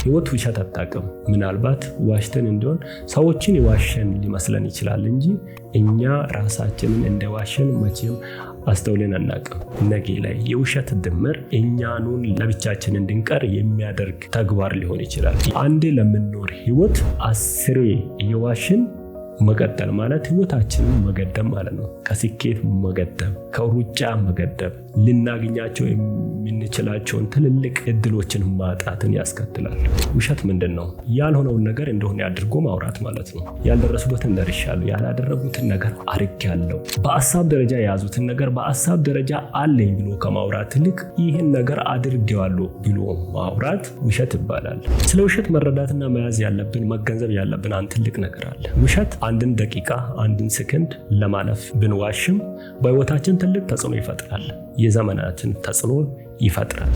ህይወት ውሸት አታውቅም። ምናልባት ዋሽተን እንደሆን ሰዎችን የዋሸን ሊመስለን ይችላል እንጂ እኛ ራሳችንን እንደዋሸን መቼም አስተውለን አናውቅም። ነገ ላይ የውሸት ድምር እኛኑን ለብቻችን እንድንቀር የሚያደርግ ተግባር ሊሆን ይችላል። አንዴ ለምንኖር ህይወት 10 የዋሽን መቀጠል ማለት ህይወታችንን መገደብ ማለት ነው። ከስኬት መገደብ፣ ከሩጫ መገደብ፣ ልናገኛቸው የምንችላቸውን ትልልቅ እድሎችን ማጣትን ያስከትላል። ውሸት ምንድን ነው? ያልሆነውን ነገር እንደሆነ አድርጎ ማውራት ማለት ነው። ያልደረሱበትን ደርሻለሁ፣ ያላደረጉትን ነገር አድርጌያለሁ፣ በሀሳብ ደረጃ የያዙትን ነገር በሀሳብ ደረጃ አለኝ ብሎ ከማውራት ይልቅ ይህን ነገር አድርጌዋለሁ ብሎ ማውራት ውሸት ይባላል። ስለ ውሸት መረዳትና መያዝ ያለብን መገንዘብ ያለብን አንድ ትልቅ ነገር አለ። ውሸት አንድን ደቂቃ አንድን ሰከንድ ለማለፍ ብንዋሽም በህይወታችን ትልቅ ተጽዕኖ ይፈጥራል። የዘመናትን ተጽዕኖ ይፈጥራል።